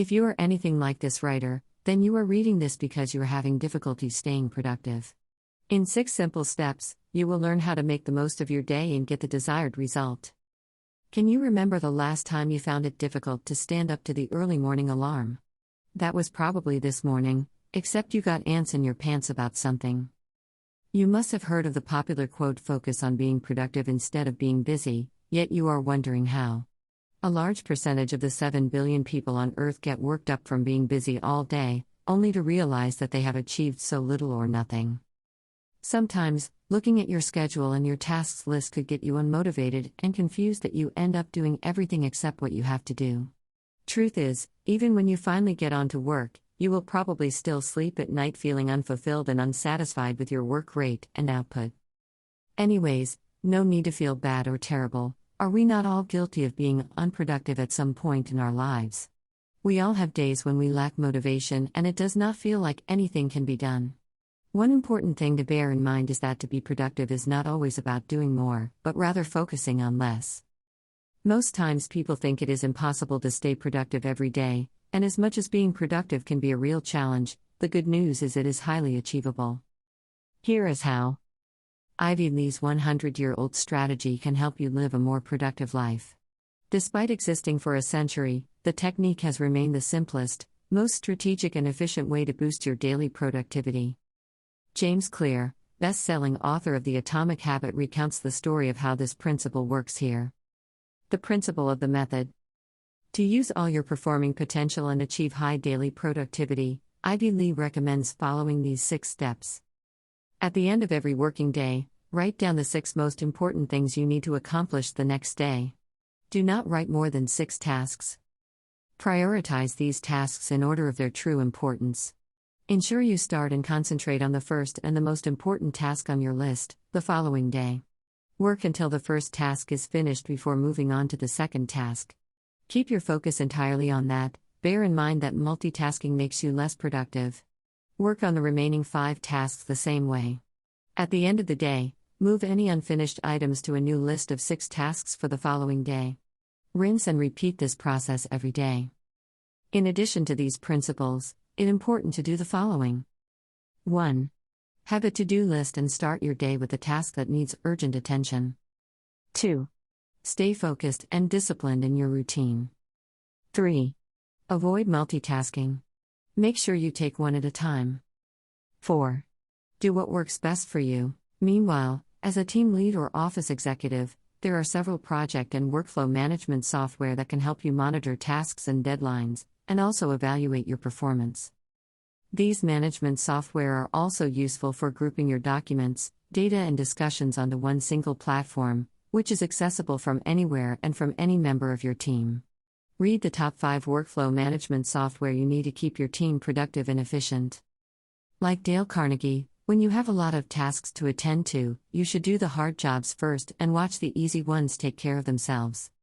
If you are anything like this writer, then you are reading this because you are having difficulty staying productive. In 6 simple steps, you will learn how to make the most of your day and get the desired result. Can you remember the last time you found it difficult to stand up to the early morning alarm? That was probably this morning, except you got ants in your pants about something. You must have heard of the popular quote, "Focus on being productive instead of being busy," yet you are wondering how. A large percentage of the 7 billion people on Earth get worked up from being busy all day, only to realize that they have achieved so little or nothing. Sometimes, looking at your schedule and your tasks list could get you unmotivated and confused that you end up doing everything except what you have to do. Truth is, even when you finally get on to work, you will probably still sleep at night feeling unfulfilled and unsatisfied with your work rate and output. Anyways, no need to feel bad or terrible. Are we not all guilty of being unproductive at some point in our lives? We all have days when we lack motivation and it does not feel like anything can be done. One important thing to bear in mind is that to be productive is not always about doing more, but rather focusing on less. Most times people think it is impossible to stay productive every day, and as much as being productive can be a real challenge, the good news is it is highly achievable. Here is how. Ivy Lee's 100-year-old strategy can help you live a more productive life. Despite existing for a century, the technique has remained the simplest, most strategic and efficient way to boost your daily productivity. James Clear, best-selling author of The Atomic Habit, recounts the story of how this principle works here. The principle of the method. To use all your performing potential and achieve high daily productivity, Ivy Lee recommends following these 6 steps. At the end of every working day, write down the 6 most important things you need to accomplish the next day. Do not write more than 6 tasks. Prioritize these tasks in order of their true importance. Ensure you start and concentrate on the first and the most important task on your list, the following day. Work until the first task is finished before moving on to the second task. Keep your focus entirely on that. Bear in mind that multitasking makes you less productive. Work on the remaining 5 tasks the same way. At the end of the day, move any unfinished items to a new list of 6 tasks for the following day. Rinse and repeat this process every day. In addition to these principles, it is important to do the following. 1. Have a to-do list and start your day with a task that needs urgent attention. 2. Stay focused and disciplined in your routine. 3. Avoid multitasking. Make sure you take one at a time. 4. Do what works best for you. Meanwhile, as a team lead or office executive, there are several project and workflow management software that can help you monitor tasks and deadlines, and also evaluate your performance. These management software are also useful for grouping your documents, data and discussions onto one single platform, which is accessible from anywhere and from any member of your team. Read the top 5 workflow management software you need to keep your team productive and efficient. Like Dale Carnegie, when you have a lot of tasks to attend to, you should do the hard jobs first and watch the easy ones take care of themselves.